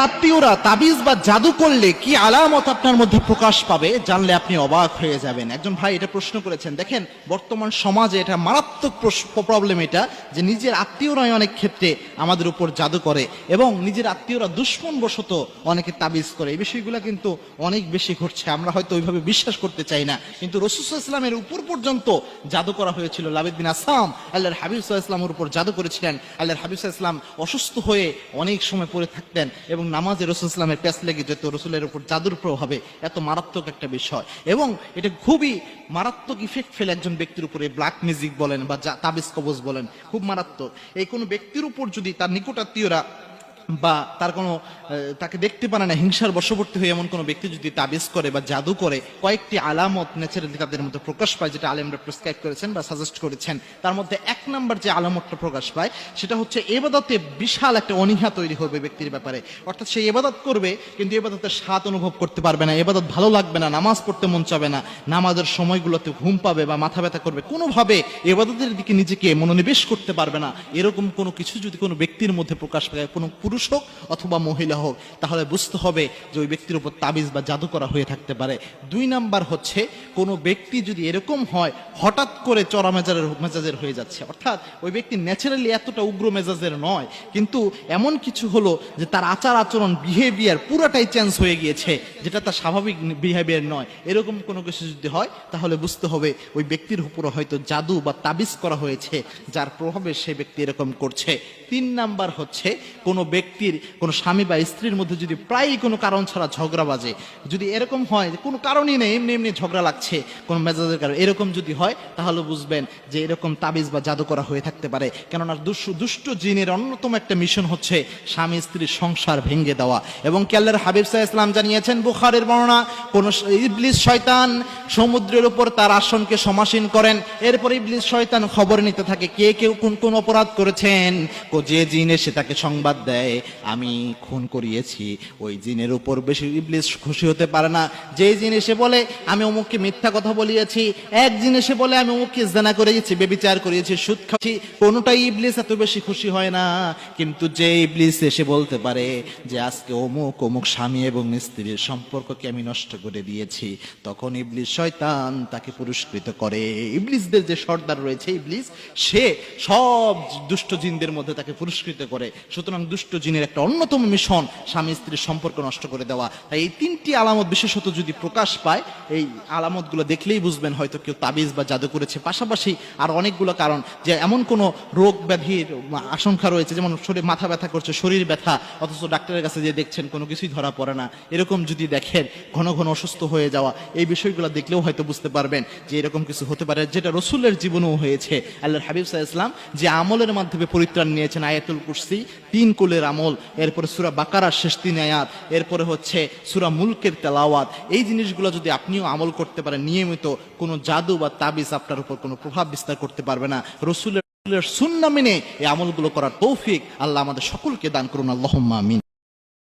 আত্মীয়রা তাবিজ বা জাদু করলে কি আলামত আপনার মধ্যে প্রকাশ পাবে জানলে আপনি অবাক হয়ে যাবেন। একজন ভাই এটা প্রশ্ন করেছেন। দেখেন, বর্তমান সমাজে এটা মারাত্মক প্রবলেম, এটা যে নিজের আত্মীয়রাই অনেক ক্ষেত্রে আমাদের উপর জাদু করে এবং নিজের আত্মীয়রা দুশ্মন বশত অনেকে তাবিজ করে। এই বিষয়গুলো কিন্তু অনেক বেশি ঘটছে। আমরা হয়তো ওইভাবে বিশ্বাস করতে চাই না, কিন্তু রাসূল সাল্লাল্লাহু আলাইহি ওয়াসাল্লামের উপর পর্যন্ত জাদু করা হয়েছিল। লাবিদ বিন আসাম আল্লাহর হাবিব সাল্লাল্লাহু আলাইহি ওয়াসাল্লামের উপর জাদু করেছিলেন। আল্লাহর হাবিব সাল্লাল্লাহু আলাইহি ওয়াসাল্লাম অসুস্থ হয়ে অনেক সময় পড়ে থাকতেন এবং নামাজে রাসূল সাল্লাল্লাহু আলাইহি ওয়াসাল্লামের প্যাঁচ লেগে যেত রাসূলের উপর জাদুর প্রভাবে। এত মারাত্মক একটা বিষয় এবং এটা খুবই মারাত্মক ইফেক্ট ফেলে একজন ব্যক্তির উপরে। ব্ল্যাক ম্যাজিক বলেন বা তাবিজ কবজ বলেন, খুব মারাত্মক। এই কোনো ব্যক্তির উপর যদি তার নিকটাত্মীয়রা বা তার কোনো তাকে দেখতে পারে না, হিংসার বশবর্তী হয়ে এমন কোনো ব্যক্তি যদি তাবিজ করে বা জাদু করে, কয়েকটি আলামত ন্যাচারালি তাদের মধ্যে প্রকাশ পায়, যেটা আলেমরা প্রেসক্রাইব করেছেন বা সাজেস্ট করেছেন। তার মধ্যে এক নাম্বার যে আলামতটা প্রকাশ পায় সেটা হচ্ছে ইবাদতে বিশাল একটা অনীহা তৈরি হবে ব্যক্তির ব্যাপারে। অর্থাৎ সে ইবাদত করবে কিন্তু ইবাদতের স্বাদ অনুভব করতে পারবে না, ইবাদত ভালো লাগবে না, নামাজ পড়তে মন চাবে না, নামাজের সময়গুলোতে ঘুম পাবে বা মাথা ব্যথা করবে, কোনোভাবে ইবাদতের দিকে নিজেকে মনোনিবেশ করতে পারবে না। এরকম কোনো কিছু যদি কোনো ব্যক্তির মধ্যে প্রকাশ পায়, কোনো পুরুষ হোক অথবা মহিলা হোক, তাহলে বুঝতে হবে যে ওই ব্যক্তির উপর তাবিজ বা জাদু করা হয়ে থাকতে পারে। দুই নাম্বার হচ্ছে, কোনো ব্যক্তি যদি এরকম হয় হঠাৎ করে চড়া মেজাজের হয়ে যাচ্ছে, অর্থাৎ ওই ব্যক্তি ন্যাচারালি এতটা উগ্র মেজাজের নয়, কিন্তু এমন কিছু হলো যে তার আচার আচরণ বিহেভিয়ার পুরাটাই চেঞ্জ হয়ে গিয়েছে, যেটা তার স্বাভাবিক বিহেভিয়ার নয়। এরকম কোনো কিছু যদি হয় তাহলে বুঝতে হবে ওই ব্যক্তির উপরে হয়তো জাদু বা তাবিজ করা হয়েছে, যার প্রভাবে সেই ব্যক্তি এরকম করছে। তিন নাম্বার হচ্ছে, কোনো ব্যক্তির কোনো স্বামী বা স্ত্রীর মধ্যে যদি প্রায়ই কোনো কারণ ছাড়া ঝগড়া বাজে, যদি এরকম হয় কোনো কারণই নেই, এমনি এমনি ঝগড়া লাগছে কোনো মেজাজের কারণে, এরকম যদি হয় তাহলে বুঝবেন যে এরকম তাবিজ বা জাদু করা হয়ে থাকতে পারে। কেননা দুষ্ট জিনের অন্যতম একটা মিশন হচ্ছে স্বামী স্ত্রীর সংসার ভেঙে দেওয়া। এবং কি আল্লাহর হাবিব সাল্লাল্লাহু আলাইহি ওয়াসাল্লাম জানিয়েছেন, বুখারীর বর্ণনা, কোন ইবলিস শয়তান সমুদ্রের উপর তার আসনকে সমাসীন করেন, এরপর ইবলিস শয়তান খবর নিতে থাকে কে কেউ কোন অপরাধ করেছেন। যে জিন এসে তাকে সংবাদ দেয় আমি খুন করিয়েছি, ওই জিনের উপর বেশি ইবলিস খুশি হতে পারে না। যে জিন এসে বলে আমি অমুককে মিথ্যা কথা বলিয়েছি, এক জিন এসে বলে আমি অমুককে জিনা করেছি, ব্যভিচার করিয়েছি, সুদ খাচ্ছি, কোনোটাই ইবলিস এত বেশি খুশি হয় না। কিন্তু যে ইবলিস এসে বলতে পারে যে আজকে অমুক অমুক স্বামী এবং স্ত্রীর সম্পর্ককে আমি নষ্ট করে দিয়েছি, তখন ইবলিস শয়তান তাকে পুরস্কৃত করে। ইবলিসদের যে সর্দার রয়েছে ইবলিস, সে সব দুষ্ট জিনদের মধ্যে তাকে পুরস্কৃত করে। সুতরাং দুষ্ট জিনের একটা অন্যতম মিশন স্বামী স্ত্রীর সম্পর্ক নষ্ট করে দেওয়া। তাই এই তিনটি আলামত বিশেষত যদি প্রকাশ পায়, এই আলামতগুলো দেখলেই বুঝবেন হয়তো কেউ তাবিজ বা জাদু করেছে। পাশাপাশি আর অনেকগুলো কারণ, যে এমন কোনো রোগ ব্যাধির আশঙ্কা রয়েছে, যেমন শরীর মাথা ব্যথা করছে, শরীর ব্যথা, অথচ ডাক্তারের কাছে যে দেখছেন কোনো কিছুই ধরা পড়ে না, এরকম যদি দেখেন ঘন ঘন অসুস্থ হয়ে যাওয়া, এই বিষয়গুলো দেখলেও হয়তো বুঝতে পারবেন যে এরকম কিছু হতে পারে, যেটা রাসূলের জীবনেও হয়েছে। আল্লাহর হাবিব সাল্লাল্লাহু আলাইহি ওয়াসাল্লাম যে আমলের মাধ্যমে পরিত্রাণ নিয়েছেন, আয়াতুল কুরসি, 3 কুলের আমল, এরপরে সূরা বাকারার শেষ 3 আয়াত, এরপরে হচ্ছে সূরা মুলকের তেলাওয়াত, এই জিনিসগুলো যদি আপনিও আমল করতে পারেন নিয়মিত, কোনো জাদু বা তাবিজ আপনার উপর কোনো প্রভাব বিস্তার করতে পারবে না। রাসূলের সুন্নাহ মেনে এই আমলগুলো করার তৌফিক আল্লাহ আমাদের সকলকে দান করুন। আল্লাহুম্মা আমিন।